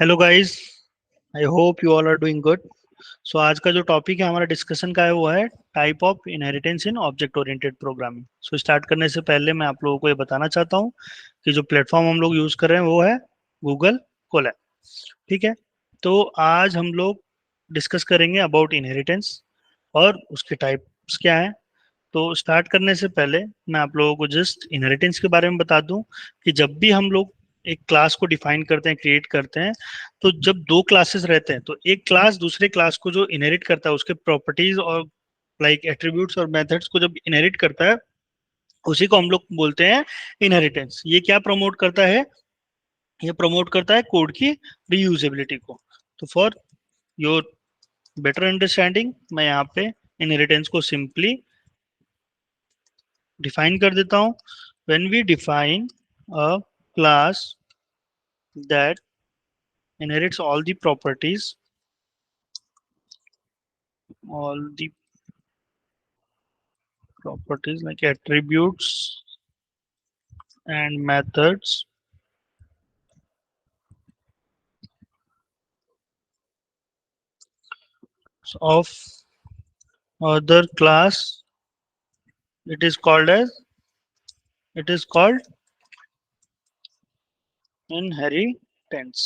Hello guys, I hope you all are doing good. So आज का जो topic है हमारा डिस्कशन का है वो है type of inheritance in object oriented programming. So start करने से पहले मैं आप लोगों को ये बताना चाहता हूँ कि जो प्लेटफॉर्म हम लोग यूज़ कर रहे हैं वो है गूगल कोलैब। ठीक है, तो आज हम लोग डिस्कस करेंगे अबाउट इनहेरिटेंस और उसके टाइप्स क्या हैं। तो स्टार्ट करने से पहले मैं आप लोगों को जस्ट इनहेरिटेंस के बारे में बता दूं कि जब भी हम लोग एक क्लास को डिफाइन करते हैं, क्रिएट करते हैं, तो जब दो क्लासेस रहते हैं तो एक क्लास दूसरे क्लास को जो इनहेरिट करता है उसके प्रॉपर्टीज और लाइक एट्रीब्यूट्स और मेथड्स को जब इनहेरिट करता है उसी को हम लोग बोलते हैं इनहेरिटेंस। ये क्या प्रमोट करता है? ये प्रमोट करता है कोड की रीयूजेबिलिटी को। तो फॉर योर बेटर अंडरस्टैंडिंग मैं यहाँ पे इनहेरिटेंस को सिंपली डिफाइन कर देता हूं। when we define a class that inherits all the properties like attributes and methods of other class, it is called as it is called inheritance.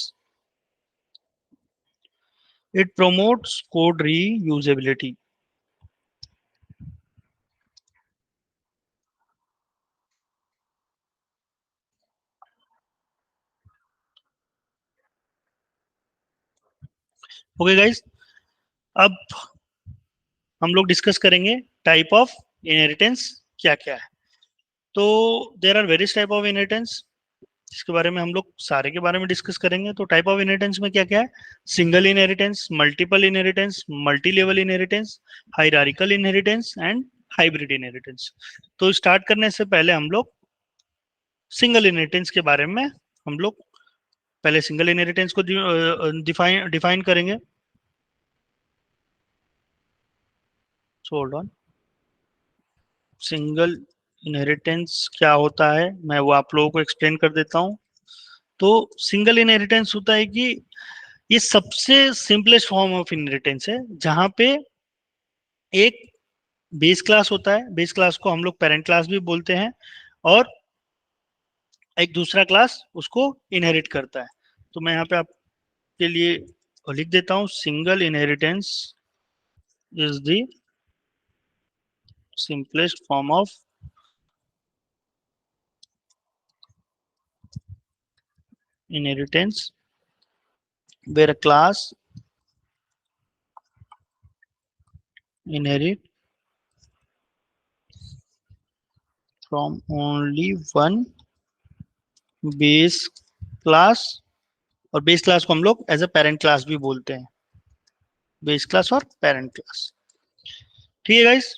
It promotes code reusability. Okay guys, अब हम लोग discuss करेंगे type of inheritance क्या क्या है। तो there are various type of inheritance जिसके बारे में हम लोग सारे के बारे में डिस्कस करेंगे। तो टाइप ऑफ इनहेरिटेंस में क्या क्या है? Single inheritance, multiple inheritance, multi level inheritance, hierarchical inheritance and hybrid inheritance. तो स्टार्ट करने से पहले हम लोग सिंगल इनहेरिटेंस के बारे में हम लोग पहले सिंगल इनहेरिटेंस को डिफाइन डिफाइन करेंगे। So hold on. Single inheritance क्या होता है मैं वो आप लोगों को एक्सप्लेन कर देता हूँ। तो सिंगल इनहेरिटेंस होता है कि ये सबसे सिंपलेस्ट फॉर्म ऑफ इनहेरिटेंस है जहां पे एक बेस क्लास होता है, बेस क्लास को हम लोग पेरेंट क्लास भी बोलते हैं, और एक दूसरा क्लास उसको इनहेरिट करता है। तो मैं यहाँ पे आपके लिए लिख देता हूँ, single inheritance is the simplest form of inheritance where a class inherit from only one base class, और बेस क्लास को हम लोग एज अ पेरेंट क्लास भी बोलते हैं, बेस क्लास और पेरेंट क्लास। ठीक है गाइस,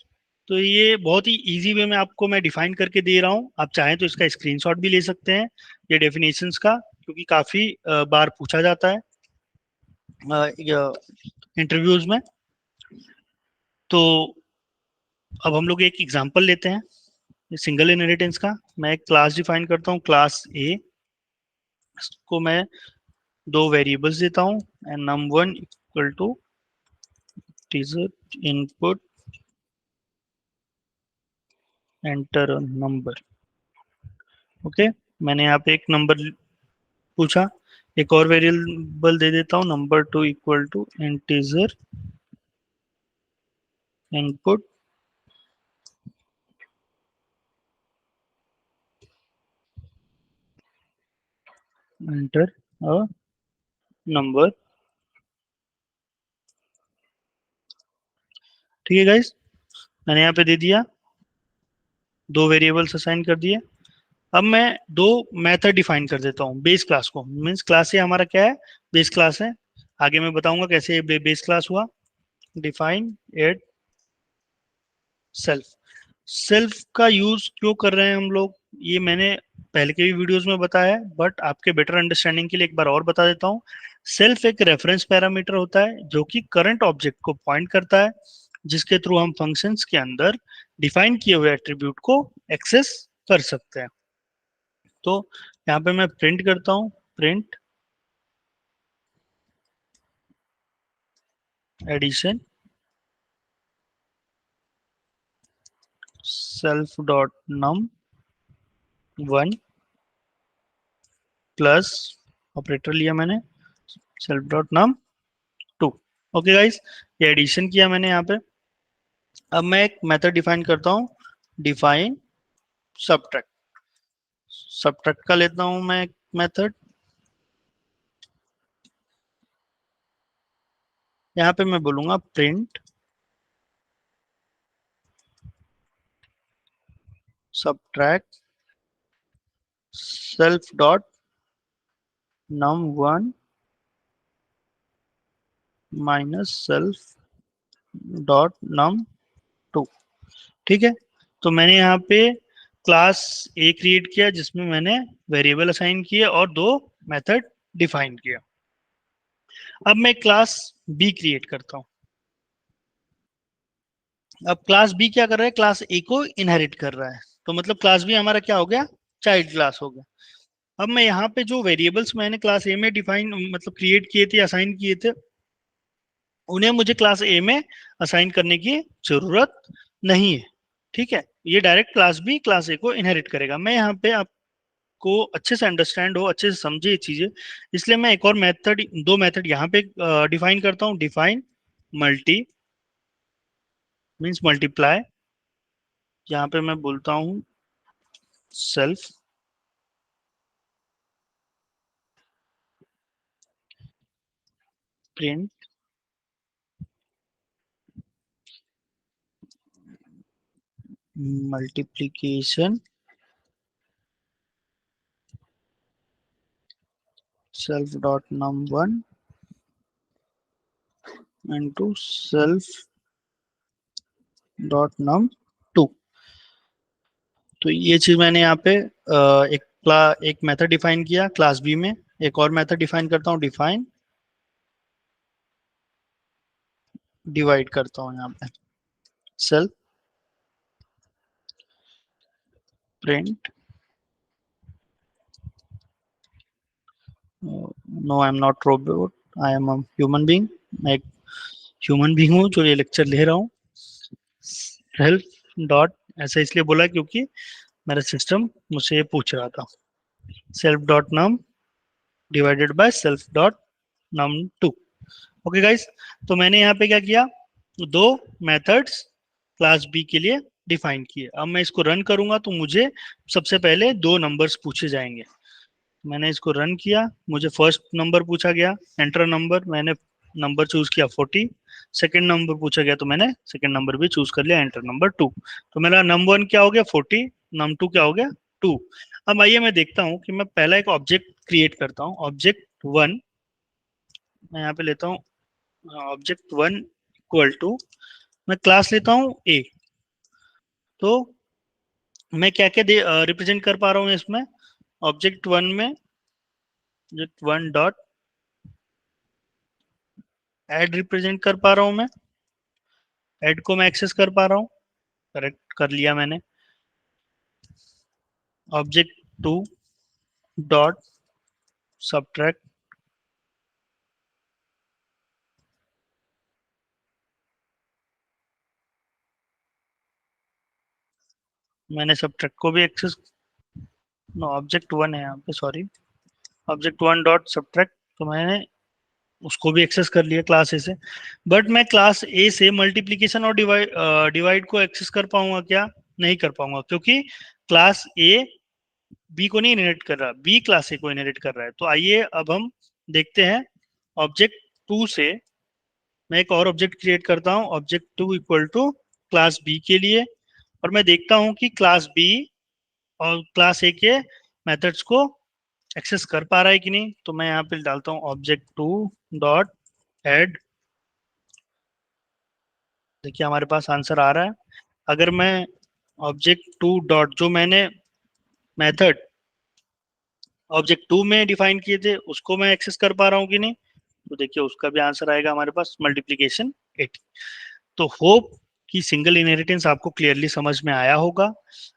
तो ये बहुत ही इजी वे में आपको मैं डिफाइन करके दे रहा हूँ। आप चाहें तो इसका स्क्रीनशॉट भी ले सकते हैं ये डेफिनेशंस का, क्योंकि काफी बार पूछा जाता है इंटरव्यूज में। तो अब हम लोग एक एग्जांपल लेते हैं सिंगल इनहेरिटेंस का। मैं एक क्लास डिफाइन करता हूँ, क्लास ए। इसको मैं दो वेरिएबल्स देता हूँ and num1 equal to integer input enter number. Okay, मैंने यहाँ पे एक नंबर पूछा। एक और वेरिएबल दे देता हूँ num2 equal to integer input enter a number. ठीक है गाइस, मैंने यहाँ पे दे दिया, दो वेरिएबल्स असाइन कर दिए। अब मैं दो मेथड डिफाइन कर देता हूँ बेस क्लास को। मीन्स क्लास ये हमारा क्या है? बेस क्लास है। आगे मैं बताऊंगा कैसे ये बेस क्लास हुआ। Define eight self. सेल्फ का यूज क्यों कर रहे हैं हम लोग, ये मैंने पहले के भी वीडियोस में बताया है, बट आपके बेटर अंडरस्टैंडिंग के लिए एक बार और बता देता हूँ। सेल्फ एक रेफरेंस पैरामीटर होता है जो कि करंट ऑब्जेक्ट को पॉइंट करता है, जिसके थ्रू हम फंक्शंस के अंदर डिफाइन किए हुए एट्रीब्यूट को एक्सेस कर सकते हैं। तो यहाँ पे मैं प्रिंट करता हूँ, print addition self dot num one plus operator लिया मैंने self dot num two. Okay guys, ये एडिशन किया मैंने यहाँ पे। अब मैं एक मेथड डिफाइन करता हूँ, डिफाइन सबट्रैक्ट। सबट्रैक्ट का लेता हूँ मैं एक मेथड। यहाँ पे मैं बोलूंगा print subtract self dot num one minus self dot num two. ठीक है, तो मैंने यहाँ पे क्लास ए क्रिएट किया जिसमें मैंने वेरिएबल असाइन किए और दो मेथड डिफाइन किया। अब मैं क्लास बी क्रिएट करता हूँ। अब क्लास बी क्या कर रहा है, क्लास ए को इनहेरिट कर रहा है, तो मतलब क्लास बी हमारा क्या हो गया, चाइल्ड क्लास हो गया। अब मैं यहाँ पे जो वेरिएबल्स मैंने क्लास ए में डिफाइन मतलब क्रिएट किए थे, असाइन किए थे, उन्हें मुझे क्लास ए में असाइन करने की जरूरत नहीं है। ठीक है, ये direct class B class A को इनहेरिट करेगा। मैं यहाँ पे आपको अच्छे से अंडरस्टैंड हो, अच्छे से समझे ये चीजें, इसलिए मैं एक और मेथड, दो मेथड यहाँ पे डिफाइन करता हूँ। डिफाइन मल्टी मीन्स मल्टीप्लाई, यहाँ पे मैं बोलता हूँ self print multiplication self dot num one into self dot num two. तो ये चीज मैंने यहाँ पे एक मेथड डिफाइन किया क्लास बी में। एक और मेथड डिफाइन करता हूँ, डिफाइन डिवाइड करता हूँ यहाँ पे self print no I am not robot, I am human being. मैं एक ह्यूमन बीइंग हूँ जो ये लेक्चर ले रहा हूँ। सेल्फ डॉट, ऐसा इसलिए बोला क्योंकि मेरा सिस्टम मुझसे ये पूछ रहा था, self dot num divided by self dot num two. Okay guys, तो मैंने यहाँ पे क्या किया, दो मेथड्स क्लास बी के लिए डिफाइन किए। अब मैं इसको रन करूंगा तो मुझे सबसे पहले दो नंबर्स पूछे जाएंगे। मैंने इसको रन किया, मुझे फर्स्ट नंबर पूछा गया, एंटर नंबर, मैंने नंबर चूज किया 40। सेकंड नंबर पूछा गया तो मैंने सेकंड नंबर भी चूज कर लिया, एंटर नंबर 2। तो मेरा नंबर वन क्या हो गया 40, नम टू क्या हो गया 2। अब आइए मैं देखता हूँ कि मैं पहला एक ऑब्जेक्ट क्रिएट करता हूँ, ऑब्जेक्ट वन। मैं यहाँ पे लेता हूँ ऑब्जेक्ट वन इक्वल टू, मैं क्लास लेता हूँ ए। तो मैं क्या क्या रिप्रेजेंट कर पा रहा हूँ इसमें, ऑब्जेक्ट वन में object one dot add represent कर पा रहा हूँ मैं, ऐड को मैं एक्सेस कर पा रहा हूँ, करेक्ट कर लिया मैंने। ऑब्जेक्ट टू डॉट सब्ट्रैक्ट, मैंने सब्ट्रैक्ट को भी एक्सेस, नो ऑब्जेक्ट वन है यहाँ पे, sorry, object one dot subtract, तो मैंने उसको भी एक्सेस कर लिया क्लास ए से। बट मैं क्लास ए से मल्टीप्लीकेशन और डिवाइड को एक्सेस कर पाऊंगा क्या, नहीं कर पाऊंगा, क्योंकि क्लास ए बी को नहीं इनहेरिट कर रहा, बी क्लास ए को इनहेरिट कर रहा है। तो आइए अब हम देखते हैं, ऑब्जेक्ट टू से मैं एक और ऑब्जेक्ट क्रिएट करता हूँ, object two equal to class B के लिए, और मैं देखता हूँ कि क्लास बी और क्लास ए के मेथड्स को एक्सेस कर पा रहा है कि नहीं। तो मैं यहाँ पे डालता हूँ ऑब्जेक्ट टू डॉट एड, देखिए हमारे पास आंसर आ रहा है। अगर मैं ऑब्जेक्ट टू डॉट जो मैंने मेथड ऑब्जेक्ट टू में डिफाइन किए थे उसको मैं एक्सेस कर पा रहा हूँ कि नहीं, तो देखिए उसका भी आंसर आएगा हमारे पास, मल्टीप्लीकेशन 80। तो होप कि सिंगल इनहेरिटेंस आपको क्लियरली समझ में आया होगा।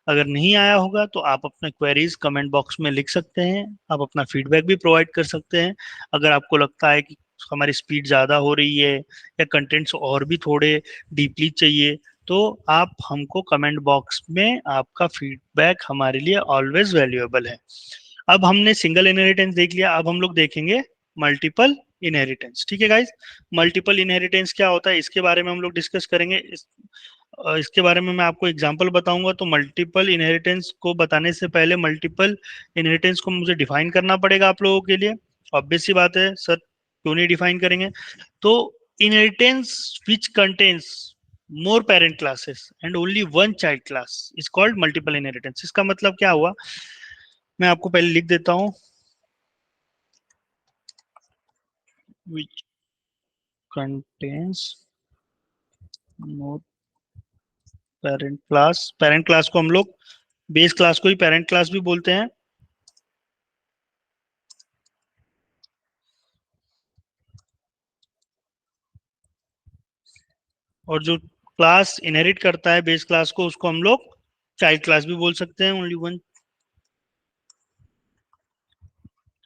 अगर नहीं आया होगा तो आप अपने क्वेरीज कमेंट बॉक्स में लिख सकते हैं, आप अपना फीडबैक भी प्रोवाइड कर सकते हैं। अगर आपको लगता है कि हमारी स्पीड ज़्यादा हो रही है या कंटेंट्स और भी थोड़े डीपली चाहिए, तो आप हमको कमेंट बॉक्स में आपका फीडबैक हमारे लिए ऑलवेज वैल्यूएबल है। अब हमने सिंगल इनहेरिटेंस देख लिया, अब हम लोग देखेंगे मल्टीपल इनहेरिटेंस। ठीक है गाइज, मल्टीपल इनहेरिटेंस क्या होता है इसके बारे में हम लोग डिस्कस करेंगे। इसके बारे में मैं आपको एग्जांपल बताऊंगा। तो मल्टीपल इनहेरिटेंस को बताने से पहले मल्टीपल इनहेरिटेंस को मुझे डिफाइन करना पड़ेगा आप लोगों के लिए। ऑब्वियस सी बात है सर, क्यों नहीं डिफाइन करेंगे। तो inheritance which contains more parent classes and only one child class is called multiple inheritance. इसका मतलब क्या हुआ, मैं आपको पहले लिख देता हूं। Which contains more parent class को हम लोग बेस क्लास को ही पेरेंट क्लास भी बोलते हैं। और जो क्लास इनहेरिट करता है बेस क्लास को, उसको हम लोग चाइल्ड क्लास भी बोल सकते हैं। Only one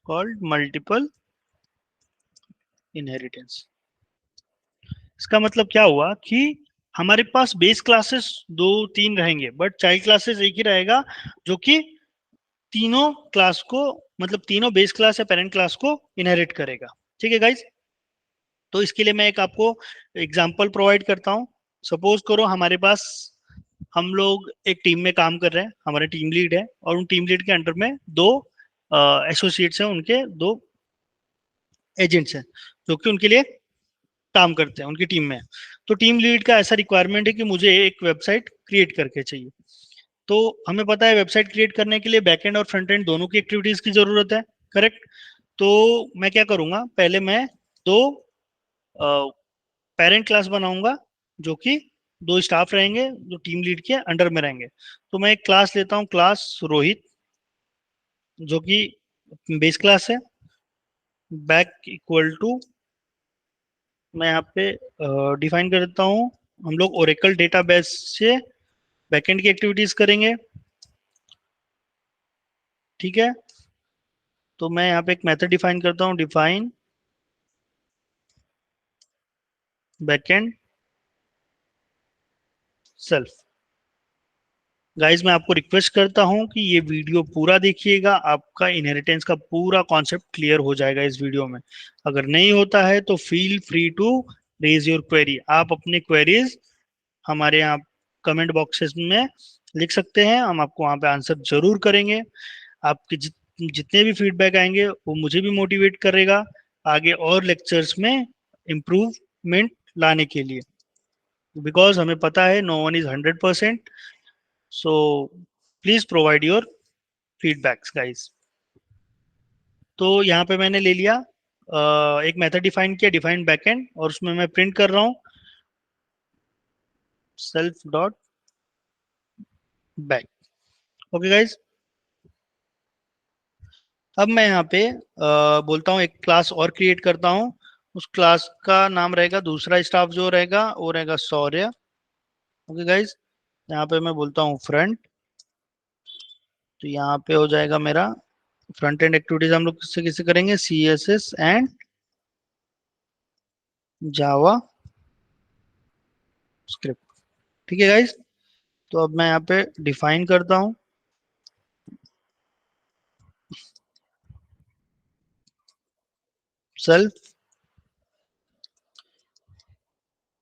called multiple inheritance. इसका मतलब क्या हुआ कि हमारे पास बेस क्लासेस दो तीन रहेंगे बट चाइल्ड क्लासेस एक ही रहेगा, जो कि तीनों क्लास को, मतलब तीनों बेस क्लास या पेरेंट क्लास को इनहेरिट करेगा। ठीक है गाइज, तो इसके लिए मैं एक आपको एग्जांपल प्रोवाइड करता हूँ। सपोज करो हमारे पास, हम लोग एक टीम में काम कर रहे हैं, हमारे टीम लीड है और उन टीम लीड के अंडर में दो एसोसिएट्स हैं, उनके दो एजेंट्स हैं जो कि उनके लिए काम करते हैं, उनकी टीम में। तो टीम लीड का ऐसा रिक्वायरमेंट है कि मुझे एक वेबसाइट क्रिएट करके चाहिए। तो हमें पता है वेबसाइट क्रिएट करने के लिए बैकएंड और फ्रंट एंड दोनों की एक्टिविटीज की जरूरत है, करेक्ट। तो मैं क्या करूंगा, पहले मैं दो पेरेंट क्लास बनाऊंगा जो कि दो स्टाफ रहेंगे जो टीम लीड के अंडर में रहेंगे। तो मैं एक क्लास लेता हूँ, क्लास रोहित, जो कि बेस क्लास है। बैक इक्वल टू, मैं यहाँ पे डिफाइन कर देता हूँ, हम लोग ओरेकल डेटाबेस से बैकएंड की एक्टिविटीज करेंगे। ठीक है, तो मैं यहाँ पे एक मेथड डिफाइन करता हूँ, डिफाइन बैकएंड सेल्फ। गाइज मैं आपको रिक्वेस्ट करता हूं कि ये वीडियो पूरा देखिएगा, आपका इनहेरिटेंस का पूरा कॉन्सेप्ट क्लियर हो जाएगा इस वीडियो में। अगर नहीं होता है तो feel free to raise your query, आप अपनी क्वेरीज हमारे यहाँ कमेंट बॉक्सेस में लिख सकते हैं, हम आपको वहाँ पे आंसर जरूर करेंगे। आपके जितने भी फीडबैक आएंगे वो मुझे भी मोटिवेट करेगा आगे और लेक्चर्स में इम्प्रूवमेंट लाने के लिए, बिकॉज हमें पता है no one is 100%। So please provide your feedbacks guys. तो यहाँ पे मैंने ले लिया एक मेथड डिफाइन किया, डिफाइन बैकएंड, और उसमें मैं प्रिंट कर रहा हूँ self dot back. Okay guys, अब मैं यहाँ पे बोलता हूँ एक क्लास और क्रिएट करता हूँ। उस क्लास का नाम रहेगा, दूसरा स्टाफ जो रहेगा वो रहेगा शौर्य। ओके गाइस, यहाँ पे मैं बोलता हूँ फ्रंट, तो यहाँ पे हो जाएगा मेरा फ्रंट एंड एक्टिविटीज हम लोग किससे किससे करेंगे, C S S and JavaScript. ठीक है गाइस, तो अब मैं यहाँ पे डिफाइन करता हूँ सेल्फ,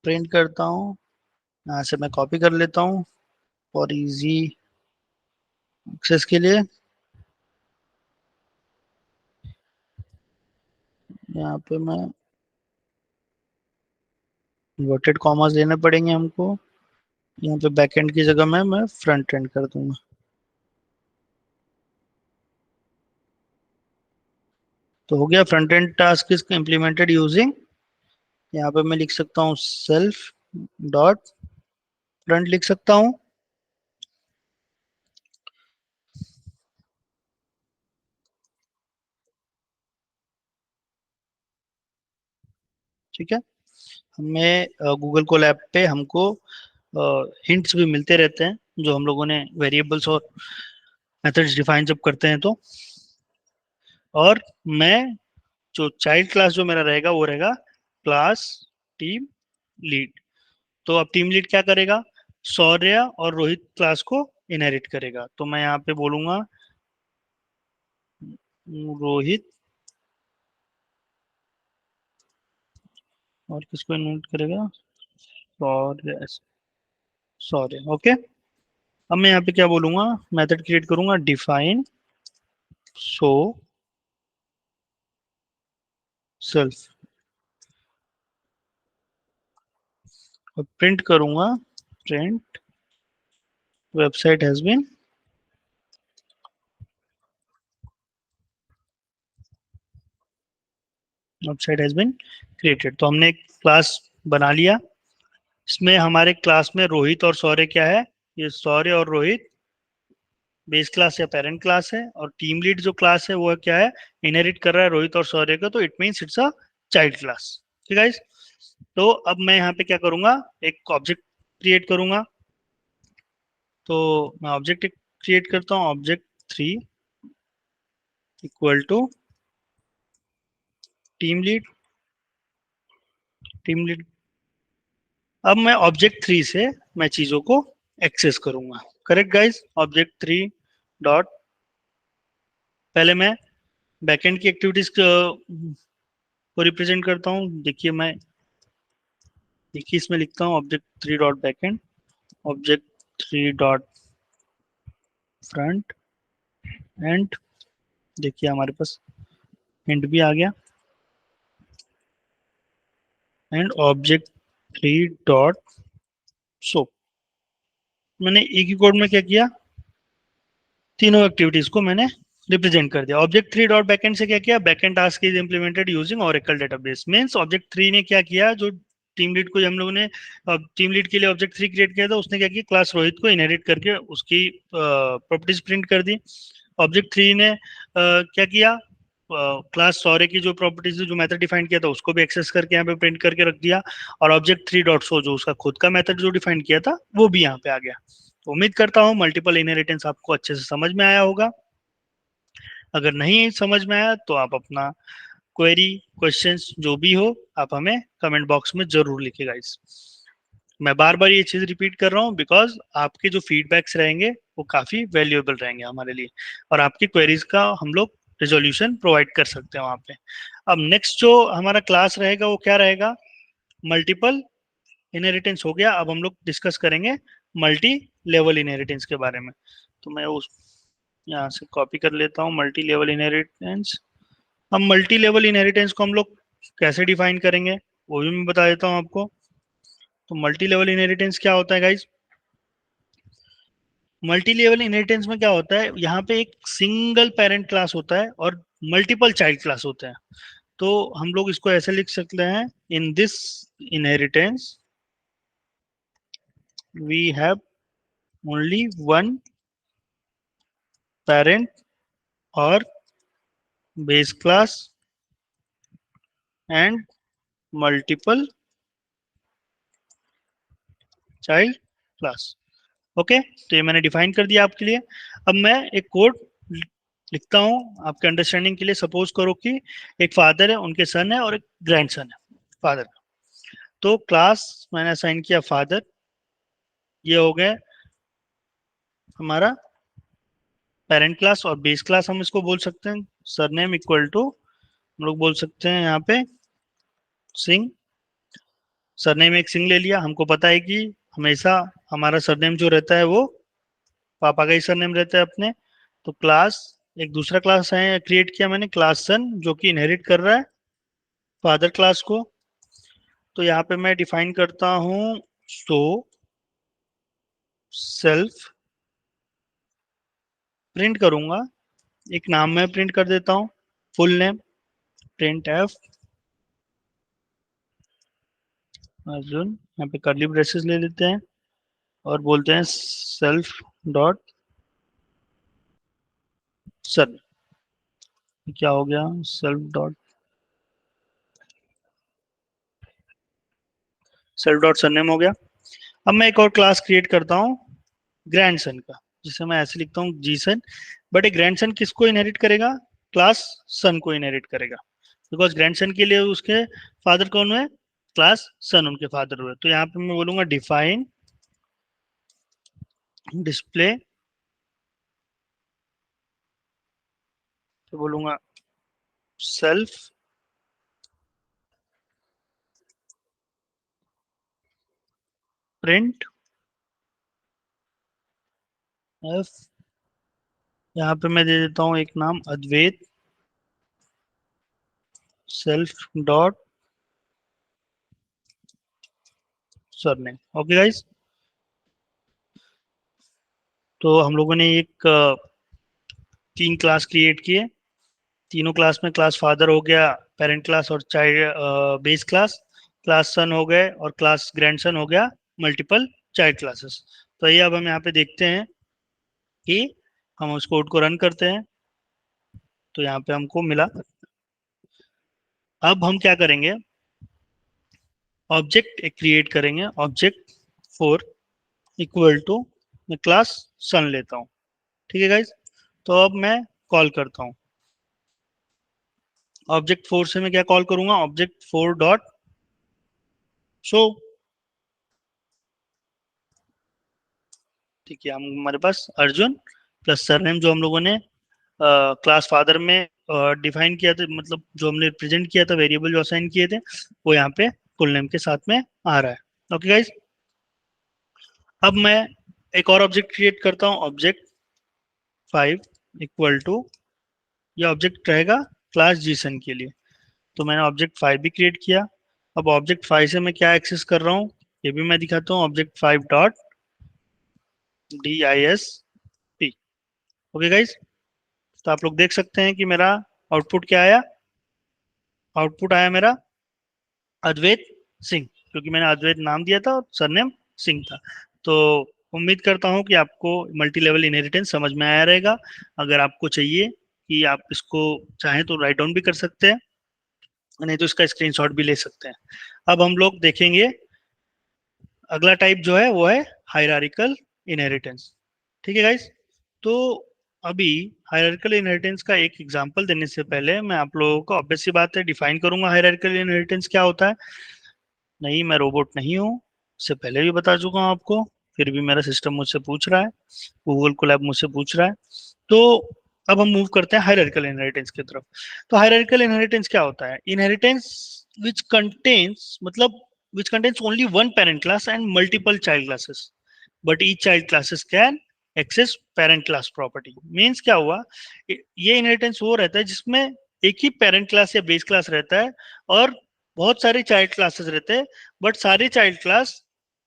प्रिंट करता हूँ, यहाँ से मैं कॉपी कर लेता हूँ फॉर इजी एक्सेस के लिए। यहाँ पे मैं इन्वर्टेड कॉमास लेने पड़ेंगे हमको, यहाँ पे बैकएंड की जगह में मैं फ्रंट एंड कर दूंगा। तो हो गया front end task is implemented using, यहाँ पे मैं लिख सकता हूँ सेल्फ डॉट फ्रंट लिख सकता हूँ। ठीक है, हमें गूगल कोलैब पे हमको हिंट्स भी मिलते रहते हैं जो हम लोगों ने वेरिएबल्स और मेथड्स डिफाइन जब करते हैं तो। और मैं जो चाइल्ड क्लास जो मेरा रहेगा वो रहेगा क्लास टीम लीड। तो अब टीम लीड क्या करेगा, शौर्य और रोहित क्लास को इनहेरिट करेगा। तो मैं यहाँ पे बोलूंगा रोहित और किसको इनहेरिट करेगा, शौर्य। शौर्य, ओके। अब मैं यहाँ पे क्या बोलूंगा, मेथड क्रिएट करूंगा डिफाइन शो सेल्फ और प्रिंट करूंगा print website has been website has been created. तो हमने एक क्लास बना लिया, इसमें हमारे क्लास में रोहित और शौर्य क्या है, ये शौर्य और रोहित बेस क्लास या पेरेंट क्लास है, और टीम लीड जो क्लास है वो क्या है, इनहेरिट कर रहा है रोहित और शौर्य का, तो it means it's a child class. ठीक है guys? तो अब मैं यहाँ पे क्या करूंगा, एक ऑब्जेक्ट क्रिएट करूंगा। तो मैं ऑब्जेक्ट क्रिएट करता हूँ, object 3 equal to team lead. अब मैं ऑब्जेक्ट 3 से मैं चीजों को एक्सेस करूंगा, करेक्ट गाइस। ऑब्जेक्ट 3 डॉट, पहले मैं बैकएंड की एक्टिविटीज को रिप्रेजेंट करता हूँ। देखिए इसमें लिखता हूँ object 3 dot backend, object 3 dot front end, देखिए हमारे पास एंड भी आ गया, एंड ऑब्जेक्ट 3 डॉट शो। मैंने एक ही कोड में क्या किया, तीनों एक्टिविटीज को मैंने रिप्रेजेंट कर दिया। ऑब्जेक्ट 3 डॉट बैकएंड से क्या किया, backend task is implemented using Oracle database. Means object 3 ने क्या किया, जो टीम लीड को हम लोगों ने टीम लीड के लिए ऑब्जेक्ट 3 क्रिएट किया था, उसने क्या किया, क्लास रोहित को इनहेरिट करके उसकी प्रॉपर्टीज प्रिंट कर दी। ऑब्जेक्ट 3 ने क्या किया, क्लास सॉरे की जो प्रॉपर्टीज जो मेथड डिफाइन किया था उसको भी एक्सेस करके यहाँ पे प्रिंट करके रख दिया, और ऑब्जेक्ट 3 डॉट शो जो उसका खुद का मेथड जो डिफाइन किया था वो भी यहाँ पे आ गया। तो उम्मीद करता हूँ मल्टीपल इनहेरिटेंस आपको अच्छे से समझ में आया होगा। अगर नहीं समझ में आया तो आप अपना क्वेरी क्वेश्चंस जो भी हो आप हमें कमेंट बॉक्स में जरूर लिखिएगा। इस मैं बार बार ये चीज रिपीट कर रहा हूँ बिकॉज आपके जो फीडबैक्स रहेंगे वो काफी वैल्यूएबल रहेंगे हमारे लिए, और आपकी क्वेरीज का हम लोग रिजोल्यूशन प्रोवाइड कर सकते हैं वहाँ पे। अब नेक्स्ट जो हमारा क्लास रहेगा वो क्या रहेगा, मल्टीपल इनहेरिटेंस हो गया। अब हम लोग डिस्कस करेंगे मल्टी लेवल इनहेरिटेंस के बारे में। तो मैं उस यहाँ से कॉपी कर लेता हूँ मल्टी लेवल इनहेरिटेंस। अब मल्टी लेवल इनहेरिटेंस को हम लोग कैसे डिफाइन करेंगे वो भी मैं बता देता हूँ आपको। तो मल्टी लेवल इनहेरिटेंस क्या होता है गाइज, मल्टी लेवल इनहेरिटेंस में क्या होता है, यहाँ पे एक सिंगल पेरेंट क्लास होता है और मल्टीपल चाइल्ड क्लास होते हैं। तो हम लोग इसको ऐसे लिख सकते हैं, in this inheritance we have only one parent और base class and multiple child class. Okay, तो ये मैंने डिफाइन कर दिया आपके लिए। अब मैं एक कोड लिखता हूँ आपके अंडरस्टैंडिंग के लिए। सपोज करो कि एक फादर है, उनके सन है और एक ग्रैंडसन है फादर का। तो क्लास मैंने असाइन किया फादर, ये हो गए हमारा पेरेंट क्लास, और बेस क्लास हम इसको बोल सकते हैं सरनेम इक्वल टू, हम लोग बोल सकते हैं यहाँ पे सिंह। सरनेम एक सिंह ले लिया, हमको पता है कि हमेशा हमारा सरनेम जो रहता है वो पापा का ही सरनेम रहता है अपने। तो क्लास, एक दूसरा क्लास है क्रिएट किया मैंने, क्लास सन, जो कि इनहेरिट कर रहा है फादर क्लास को। तो यहाँ पे मैं डिफाइन करता हूँ सो सेल्फ, प्रिंट करूंगा, एक नाम में प्रिंट कर देता हूँ full name, print F Arjun, यहाँ पे कर्ली ब्रेसेस ले लेते हैं और बोलते हैं सेल्फ डॉट सन। क्या हो गया, सेल्फ डॉट सरनेम हो गया। अब मैं एक और क्लास क्रिएट करता हूँ ग्रैंडसन का, जिसे मैं ऐसे लिखता हूँ जी सन। बट एक ग्रैंडसन किसको इनहेरिट करेगा, क्लास सन को इनहेरिट करेगा। बिकॉज ग्रैंडसन के लिए उसके फादर कौन हुए, क्लास सन उनके फादर हुए। तो यहाँ पे मैं बोलूंगा डिफाइन डिस्प्ले, तो बोलूंगा सेल्फ प्रिंट एफ, यहाँ पे मैं दे देता हूँ एक नाम Advait self dot surname. Okay guys, तो हम लोगों ने एक 3 क्लास क्रिएट किए। तीनों क्लास में क्लास फादर हो गया पेरेंट क्लास और child base class, class sun हो गए और क्लास ग्रैंडसन हो गया मल्टीपल चाइल्ड क्लासेस। तो ये अब हम यहाँ पे देखते हैं कि हम उस कोड को रन करते हैं, तो यहाँ पे हमको मिला। अब हम क्या करेंगे, ऑब्जेक्ट एक क्रिएट करेंगे, ऑब्जेक्ट 4 इक्वल टू, मैं क्लास सन लेता हूँ। ठीक है गाइज, तो अब मैं कॉल करता हूँ ऑब्जेक्ट 4 से। मैं क्या कॉल करूंगा, ऑब्जेक्ट 4 डॉट शो। ठीक है, हम हमारे पास अर्जुन प्लस सरनेम जो हम लोगों ने क्लास फादर में डिफाइन किया था, मतलब जो हमने रिप्रेजेंट किया था, वेरिएबल जो असाइन किए थे, वो यहाँ पे फुल नेम के साथ में आ रहा है। ओके गाइज, अब मैं एक और ऑब्जेक्ट क्रिएट करता हूँ, ऑब्जेक्ट 5 इक्वल टू, ये ऑब्जेक्ट रहेगा क्लास जीसन के लिए। तो मैंने ऑब्जेक्ट 5 भी क्रिएट किया। अब ऑब्जेक्ट 5 से मैं क्या एक्सेस कर रहा हूँ, ये भी मैं दिखाता हूँ, object 5 dot DISP। Okay guys, तो आप लोग देख सकते हैं कि मेरा आउटपुट क्या आया, आउटपुट आया मेरा अद्वैत सिंह, क्योंकि मैंने अद्वैत नाम दिया था और सरनेम सिंह था। तो उम्मीद करता हूँ कि आपको मल्टी लेवल इनहेरिटेंस समझ में आया रहेगा। अगर आपको चाहिए कि आप इसको चाहें तो राइट डाउन भी कर सकते हैं, नहीं तो इसका स्क्रीनशॉट भी ले सकते हैं। अब हम लोग देखेंगे अगला टाइप जो है वो है हायरार्किकल इनहेरिटेंस। ठीक है गाइस, तो अभी हायरार्किकल इनहेरिटेंस का एक एग्जांपल देने से पहले मैं आप लोगों को, ऑब्वियस सी बात है, डिफाइन करूंगा हायरार्किकल इनहेरिटेंस क्या होता है। नहीं, मैं रोबोट नहीं हूँ, इससे पहले भी बता चुका हूँ आपको, फिर भी मेरा सिस्टम मुझसे पूछ रहा है, गूगल कोलैब मुझसे पूछ रहा है। तो अब हम मूव करते हैं हायरार्किकल इनहेरिटेंस की तरफ। तो हायरार्किकल इनहेरिटेंस क्या होता है, इनहेरिटेंस विच कंटेन्स, मतलब which contains only one parent class and multiple child classes, but each child classes can access parent class property। Means क्या हुआ, ये इनहेरिटेंस वो रहता है जिसमें एक ही पेरेंट क्लास या बेस क्लास रहता है और बहुत सारे चाइल्ड क्लासेस रहते हैं, बट सारे चाइल्ड क्लास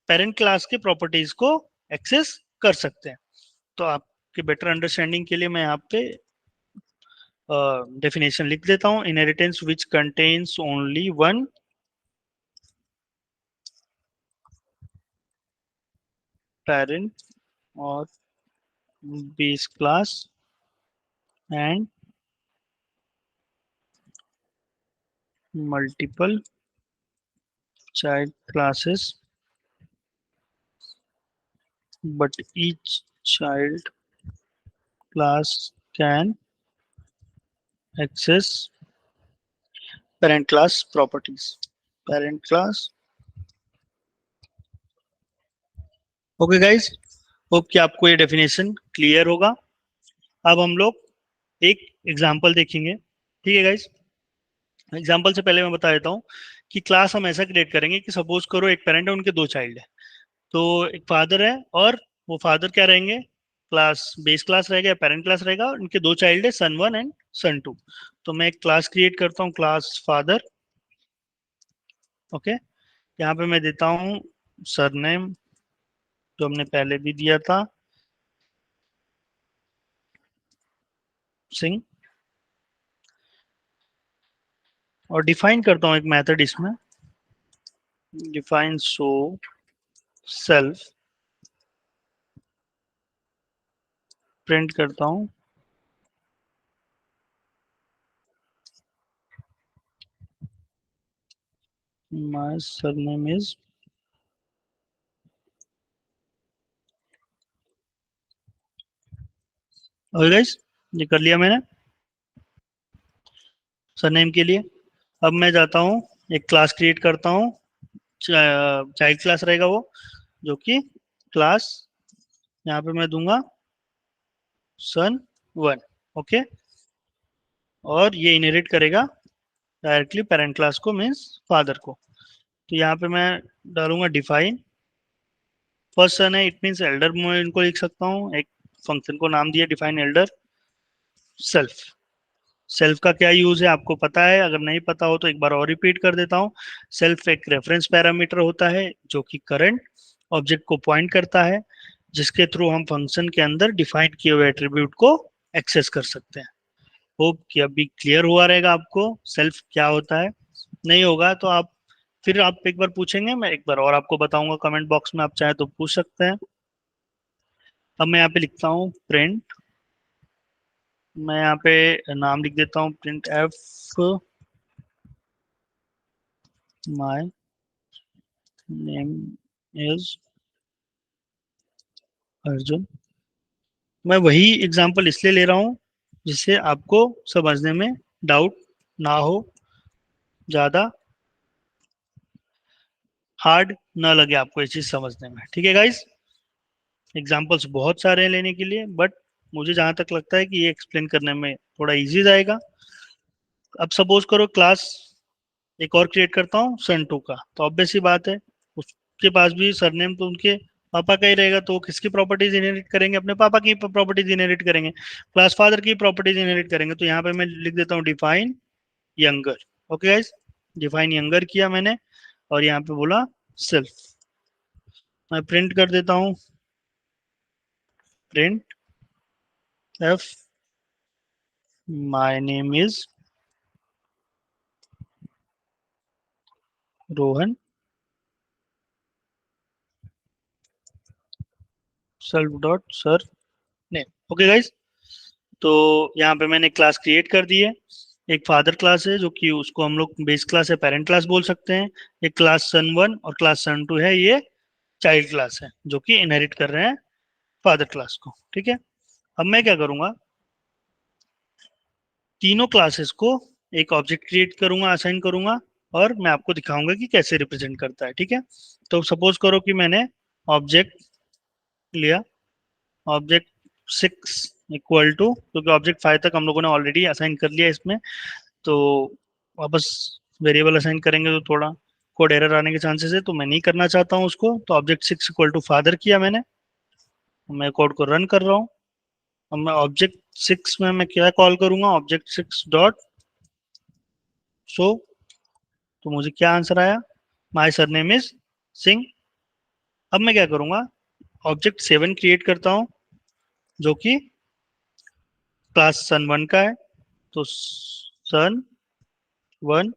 पेरेंट क्लास के प्रॉपर्टीज को एक्सेस कर सकते हैं। तो आपके बेटर अंडरस्टैंडिंग के लिए मैं यहाँ पे डेफिनेशन लिख देता हूँ, inheritance which contains only one parent और base class and multiple child classes, but each child class can access parent class properties, parent class। Okay guys, hope कि आपको ये डेफिनेशन क्लियर होगा। अब हम लोग एक एग्जांपल देखेंगे। ठीक है गाइज, एग्जांपल से पहले मैं बता देता हूँ कि क्लास हम ऐसा क्रिएट करेंगे कि सपोज करो एक पेरेंट है, उनके 2 चाइल्ड है। तो एक फादर है और वो फादर क्या रहेंगे, क्लास बेस क्लास रहेगा या पेरेंट क्लास रहेगा, और इनके 2 चाइल्ड है, सन 1 एंड सन 2। तो मैं एक क्लास क्रिएट करता हूँ, क्लास फादर। ओके, यहाँ पे मैं देता हूँ सरनेम जो हमने पहले भी दिया था, सिंह, और डिफाइन करता हूँ एक मेथड इसमें, डिफाइन शो सेल्फ, प्रिंट करता हूँ my surname is. Okay guys, ये कर लिया मैंने सरनेम के लिए। अब मैं जाता हूँ, एक क्लास क्रिएट करता हूँ, चाइल्ड क्लास रहेगा वो, जो कि क्लास, यहाँ पे मैं दूंगा सन 1। ओके, और ये इनहेरिट करेगा डायरेक्टली पेरेंट क्लास को, मीन्स फादर को। तो यहाँ पे मैं डालूंगा डिफाइन फर्स्ट सन है, इट मीन्स एल्डर, मैं इनको लिख सकता हूँ, एक फंक्शन को नाम दिया डिफाइन एल्डर सेल्फ। सेल्फ का क्या यूज है आपको पता है, अगर नहीं पता हो तो एक बार और रिपीट कर देता हूँ। सेल्फ एक रेफरेंस पैरामीटर होता है जो कि करंट ऑब्जेक्ट को पॉइंट करता है, जिसके थ्रू हम फंक्शन के अंदर डिफाइन किए हुए एट्रीब्यूट को एक्सेस कर सकते हैं। होप कि अभी क्लियर हुआ रहेगा आपको सेल्फ क्या होता है। नहीं होगा तो आप फिर आप एक बार पूछेंगे, मैं एक बार और आपको बताऊंगा कमेंट बॉक्स में, आप चाहे तो पूछ सकते हैं। अब मैं यहाँ पे लिखता हूँ प्रिंट, मैं यहाँ पे नाम लिख देता हूँ print F my name is Arjun. मैं वही एग्जांपल इसलिए ले रहा हूँ जिससे आपको समझने में डाउट ना हो, ज्यादा हार्ड ना लगे आपको ये चीज समझने में। ठीक है गाइस, एग्जांपल्स बहुत सारे हैं लेने के लिए, बट मुझे जहां तक लगता है कि ये एक्सप्लेन करने में थोड़ा इजी जाएगा। अब सपोज करो क्लास एक और क्रिएट करता हूँ सन 2 का, तो ऑब्वियस सी बात है उसके पास भी सरनेम तो उनके पापा का ही रहेगा, तो वो किसकी प्रॉपर्टीज इनहेरिट करेंगे, अपने पापा की प्रॉपर्टीज इनहेरिट करेंगे, क्लास फादर की प्रॉपर्टीज इनहेरिट करेंगे। तो यहाँ पे मैं लिख देता हूँ define younger. Okay guys, define younger किया मैंने, और यहाँ पे बोला सेल्फ। मैं प्रिंट कर देता हूँ print F my name is Rohan self dot sir name. Okay guys, तो यहाँ पे मैंने क्लास क्रिएट कर दी है। एक फादर क्लास है जो कि उसको हम लोग बेस क्लास है, पेरेंट क्लास बोल सकते हैं। एक क्लास सन 1 और क्लास सन 2 है, ये चाइल्ड क्लास है जो कि इनहेरिट कर रहे हैं फादर क्लास को। ठीक है, अब मैं क्या करूंगा, तीनों क्लासेस को एक ऑब्जेक्ट क्रिएट करूंगा, असाइन करूंगा, और मैं आपको दिखाऊंगा कि कैसे रिप्रेजेंट करता है। ठीक है, तो सपोज करो कि मैंने ऑब्जेक्ट लिया, ऑब्जेक्ट 6 इक्वल टू, क्योंकि ऑब्जेक्ट 5 तक हम लोगों ने ऑलरेडी असाइन कर लिया इसमें, तो वापस वेरिएबल असाइन करेंगे तो थोड़ा कोड एरर आने के चांसेस है, तो मैं नहीं करना चाहता हूँ उसको। तो ऑब्जेक्ट 6 इक्वल टू फादर किया मैंने, मैं कोड को रन कर रहा हूँ। अब मैं ऑब्जेक्ट 6 में मैं क्या कॉल करूंगा, ऑब्जेक्ट 6 डॉट शो, तो मुझे क्या आंसर आया, माई सरनेम इज सिंह। अब मैं क्या करूंगा, ऑब्जेक्ट 7 क्रिएट करता हूँ जो कि क्लास सन 1 का है, तो सन 1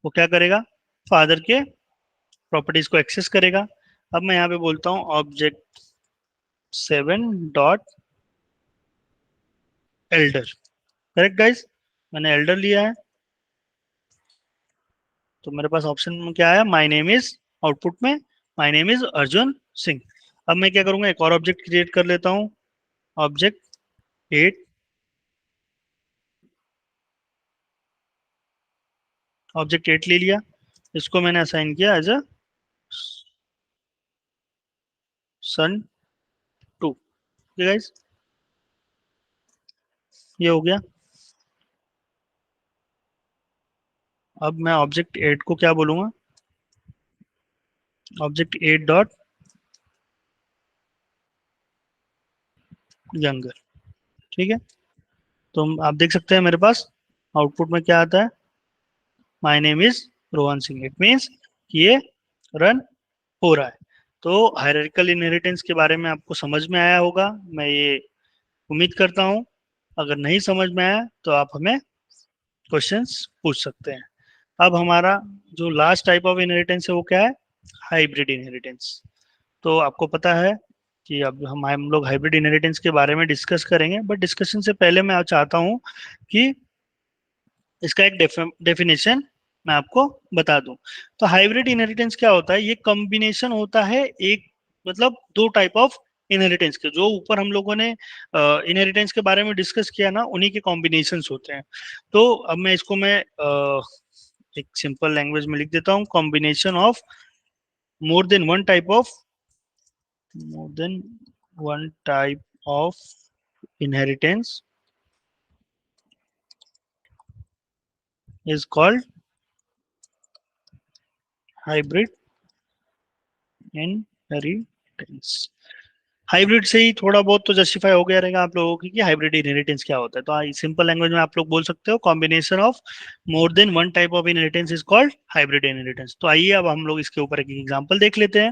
वो क्या करेगा, फादर के प्रॉपर्टीज को एक्सेस करेगा। अब मैं यहाँ पे बोलता हूँ object 7 dot Elder. Correct guys, मैंने एल्डर लिया है, तो मेरे पास ऑप्शन में क्या आया, माई नेम इज, आउटपुट में my name is Arjun Singh. अब मैं क्या करूंगा, एक और ऑब्जेक्ट क्रिएट कर लेता हूँ, ऑब्जेक्ट 8, ऑब्जेक्ट 8 ले लिया, इसको मैंने असाइन किया एज अ सन 2। गाइस, ये हो गया। अब मैं ऑब्जेक्ट 8 को क्या बोलूंगा, ऑब्जेक्ट 8 डॉट यंगर। ठीक है, तो आप देख सकते हैं मेरे पास आउटपुट में क्या आता है, my name is Rohan Singh. It means कि ये रन हो रहा है। तो हायरार्किकल इनहेरिटेंस के बारे में आपको समझ में आया होगा, मैं ये उम्मीद करता हूँ। अगर नहीं समझ में आया तो आप हमें क्वेश्चंस पूछ सकते हैं। अब हमारा जो लास्ट टाइप ऑफ इनहेरिटेंस है वो क्या है, हाइब्रिड इनहेरिटेंस। तो आपको पता है कि अब हम लोग हाइब्रिड इनहेरिटेंस के बारे में डिस्कस करेंगे, बट डिस्कशन से पहले मैं चाहता हूँ कि इसका एक डेफिनेशन मैं आपको बता दूं। तो हाइब्रिड इनहेरिटेंस क्या होता है, ये कॉम्बिनेशन होता है एक, मतलब दो टाइप ऑफ इनहेरिटेंस के, जो ऊपर हम लोगों ने इनहेरिटेंस के बारे में डिस्कस किया ना, उन्हीं के कॉम्बिनेशंस होते हैं। तो अब मैं इसको एक सिंपल लैंग्वेज में लिख देता हूँ, combination of more than one type of more than one type of inheritance is called hybrid inheritance. Hybrid से ही थोड़ा बहुत तो जस्टिफाई हो गया रहेगा आप लोगों की कि हाइब्रिड इनहेरिटेंस क्या होता है। तो सिंपल लैंग्वेज में आप लोग बोल सकते हो, combination of more than one type of inheritance is called hybrid inheritance. तो आइए अब हम लोग इसके ऊपर एक एग्जांपल देख लेते हैं।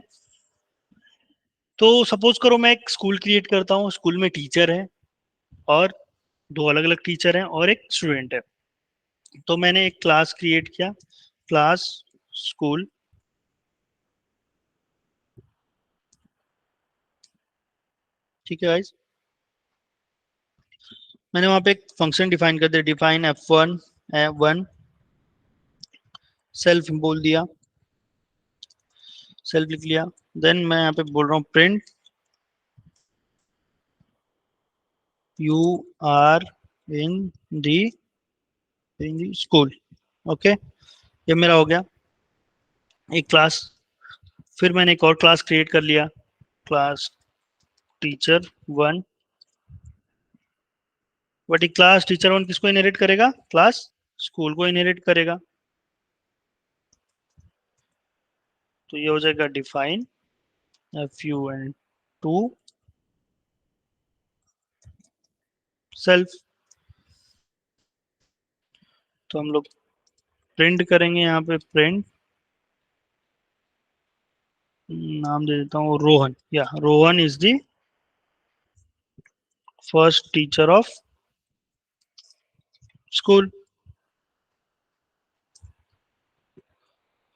तो सपोज करो मैं एक स्कूल क्रिएट करता हूँ, स्कूल में टीचर है और दो अलग अलग टीचर हैं और एक स्टूडेंट है। तो मैंने एक क्लास क्रिएट किया, क्लास स्कूल। ठीक है गाइस, मैंने वहां पे एक फंक्शन डिफाइन कर दिया, डिफाइन f1 वन, सेल्फ बोल दिया, सेल्फ लिख लिया। देन मैं यहाँ पे बोल रहा हूँ print you are in the school. Okay, ये मेरा हो गया एक क्लास। फिर मैंने एक और क्लास क्रिएट कर लिया, क्लास टीचर वन। बट ये क्लास टीचर वन किसको इनहेरिट करेगा? क्लास स्कूल को इनहेरिट करेगा। तो ये हो जाएगा define F U N two self. तो हम लोग प्रिंट करेंगे यहाँ पे, प्रिंट, नाम दे देता हूँ रोहन, या Rohan is the first teacher of school.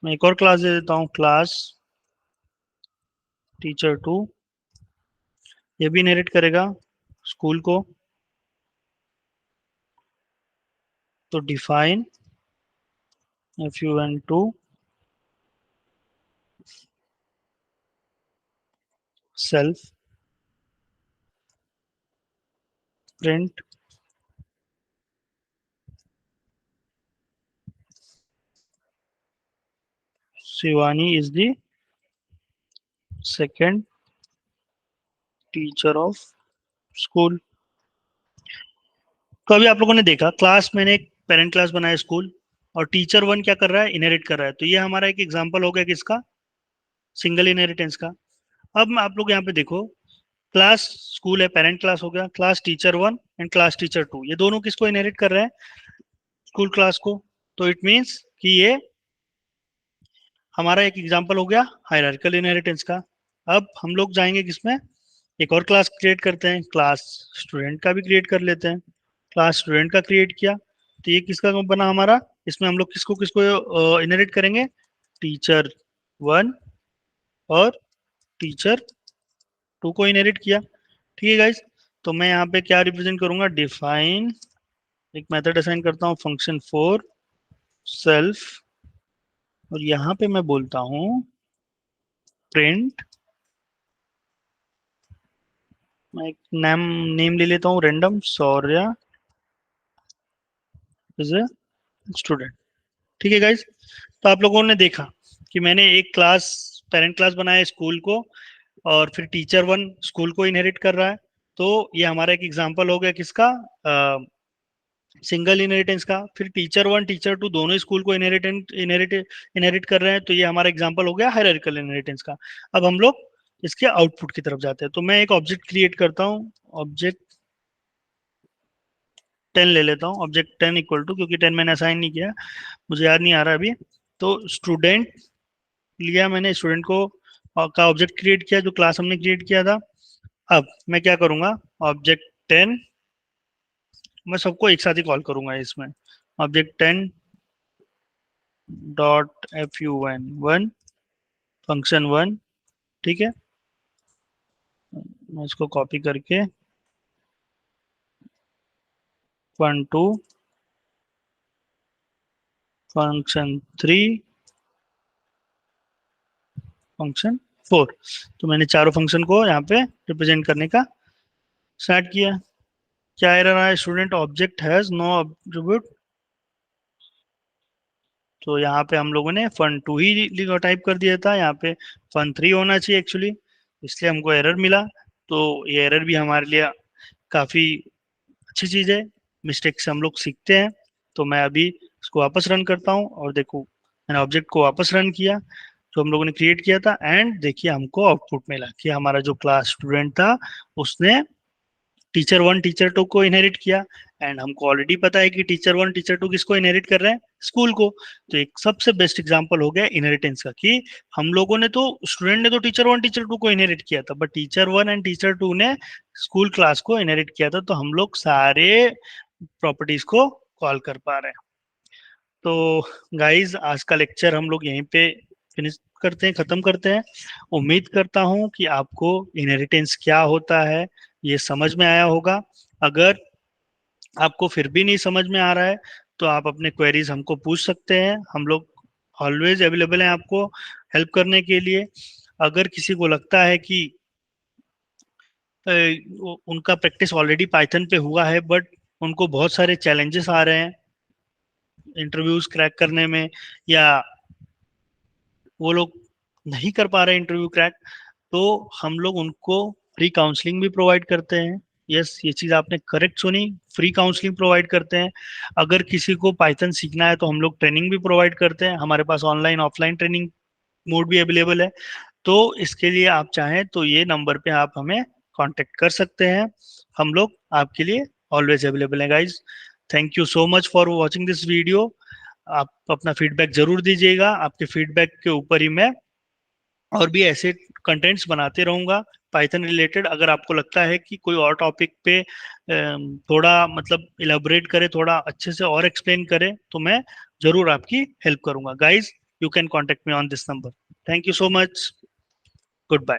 मैं एक और क्लास दे देता हूँ, क्लास टीचर टू, ये भी इनहेरिट करेगा स्कूल को। तो define F U N two self, print Shivani is the second teacher of school. तो अभी आप लोगों ने देखा, क्लास मैंने एक पेरेंट क्लास बनाया स्कूल, और टीचर वन क्या कर रहा है? इनहेरिट कर रहा है। तो ये हमारा एक एग्जांपल हो गया किसका? सिंगल इनहेरिटेंस का। अब आप लोग यहाँ पे देखो, क्लास स्कूल है, पेरेंट क्लास हो गया, class teacher one and class teacher two, ये दोनों किसको इनहेरिट कर रहे हैं? स्कूल क्लास को। तो इट मीन्स कि ये हमारा एक एग्जांपल हो गया हायरार्किकल इनहेरिटेंस का। अब हम लोग जाएंगे किसमें, एक और क्लास क्रिएट करते हैं, क्लास स्टूडेंट का भी क्रिएट कर लेते हैं। क्लास स्टूडेंट का क्रिएट किया, तो ये किसका बना हमारा? इसमें हम लोग किसको किसको इनहेरिट करेंगे? टीचर वन और टीचर टू को इनहेरिट किया। ठीक है गाइस, तो मैं यहाँ पे क्या रिप्रेजेंट करूंगा? डिफाइन, एक मेथड असाइन करता हूँ फंक्शन फोर सेल्फ, और यहाँ पे मैं बोलता हूँ प्रिंट, मैं एक नाम नेम ले लेता हूँ random, Shaurya is a student. ठीक है गाइज, तो आप लोगों ने देखा कि मैंने एक क्लास, पेरेंट क्लास बनाया स्कूल को, और फिर टीचर वन स्कूल को इनहेरिट कर रहा है। तो ये हमारा एक एग्जांपल हो गया किसका? सिंगल इनहेरिटेंस का। फिर टीचर वन टीचर टू दोनों स्कूल को इनहेरिटेंट इनहेरिट इनहेरिट कर रहे हैं, तो ये हमारा एग्जांपल हो गया हायरार्किकल इनहेरिटेंस का। अब हम लोग इसके आउटपुट की तरफ जाते हैं। तो मैं एक ऑब्जेक्ट क्रिएट करता हूँ, ऑब्जेक्ट 10 ले लेता हूँ, ऑब्जेक्ट 10 इक्वल टू, क्योंकि 10 मैंने असाइन नहीं किया, मुझे याद नहीं आ रहा अभी। तो स्टूडेंट लिया मैंने, स्टूडेंट को का ऑब्जेक्ट क्रिएट किया जो क्लास हमने क्रिएट किया था। अब मैं क्या करूंगा, ऑब्जेक्ट 10, मैं सबको एक साथ ही कॉल करूंगा इसमें, object 10 dot F U N one function one. ठीक है, मैं इसको कॉपी करके fun two function three function 4। तो मैंने चारों फंक्शन को यहाँ पे रिप्रेजेंट करने का स्टार्ट किया। क्या एरर आया? Student object has no attribute. तो यहाँ पे हम लोगों ने fun2 ही टाइप कर दिया था, यहाँ पे fun3 होना चाहिए एक्चुअली, इसलिए हमको एरर मिला। तो ये एरर भी हमारे लिए काफ़ी अच्छी चीज़ है, मिस्टेक से हम लोग सीखते हैं। तो मैं अभी इसको वापस रन करता हूँ और देखो मैंने ऑब्जेक्ट को वापस रन किया जो हम लोगों ने क्रिएट किया था, एंड देखिए हमको आउटपुट मिला कि हमारा जो क्लास स्टूडेंट था उसने टीचर 1 टीचर 2 को इनहेरिट किया। एंड हमको ऑलरेडी पता है कि टीचर 1 टीचर 2 किसको इनहेरिट कर रहे हैं? स्कूल को। तो एक सबसे बेस्ट एग्जांपल हो गया इनहेरिटेंस का कि हम लोगों ने तो, स्टूडेंट ने तो टीचर 1 टीचर 2 को इनहेरिट किया था, बट टीचर 1 एंड टीचर 2 ने स्कूल क्लास को इनहेरिट किया था। तो हम लोग सारे प्रॉपर्टीज को कॉल कर पा रहे हैं। तो गाइज आज का लेक्चर हम लोग यहीं पे फिनिश करते हैं, खत्म करते हैं। उम्मीद करता हूँ कि आपको इनहेरिटेंस क्या होता है ये समझ में आया होगा। अगर आपको फिर भी नहीं समझ में आ रहा है तो आप अपने क्वेरीज हमको पूछ सकते हैं, हम लोग ऑलवेज अवेलेबल हैं आपको हेल्प करने के लिए। अगर किसी को लगता है कि उनका प्रैक्टिस ऑलरेडी पाइथन पे हुआ है बट उनको बहुत सारे चैलेंजेस आ रहे हैं इंटरव्यूज क्रैक करने में, या वो लोग नहीं कर पा रहे इंटरव्यू क्रैक, तो हम लोग उनको फ्री काउंसलिंग भी प्रोवाइड करते हैं। यस, ये चीज़ आपने करेक्ट सुनी, फ्री काउंसलिंग प्रोवाइड करते हैं। अगर किसी को पाइथन सीखना है तो हम लोग ट्रेनिंग भी प्रोवाइड करते हैं, हमारे पास ऑनलाइन ऑफलाइन ट्रेनिंग मोड भी अवेलेबल है। तो इसके लिए आप चाहें तो ये नंबर पे आप हमें कांटेक्ट कर सकते हैं, हम लोग आपके लिए ऑलवेज अवेलेबल हैं guys. Thank you so much for watching this video. आप अपना फीडबैक जरूर दीजिएगा, आपके फीडबैक के ऊपर ही मैं और भी ऐसे कंटेंट्स बनाते रहूंगा पाइथन रिलेटेड। अगर आपको लगता है कि कोई और टॉपिक पे थोड़ा मतलब इलेबोरेट करे, थोड़ा अच्छे से और एक्सप्लेन करे, तो मैं जरूर आपकी हेल्प करूंगा guys. You can contact me on this number. Thank you so much, good bye.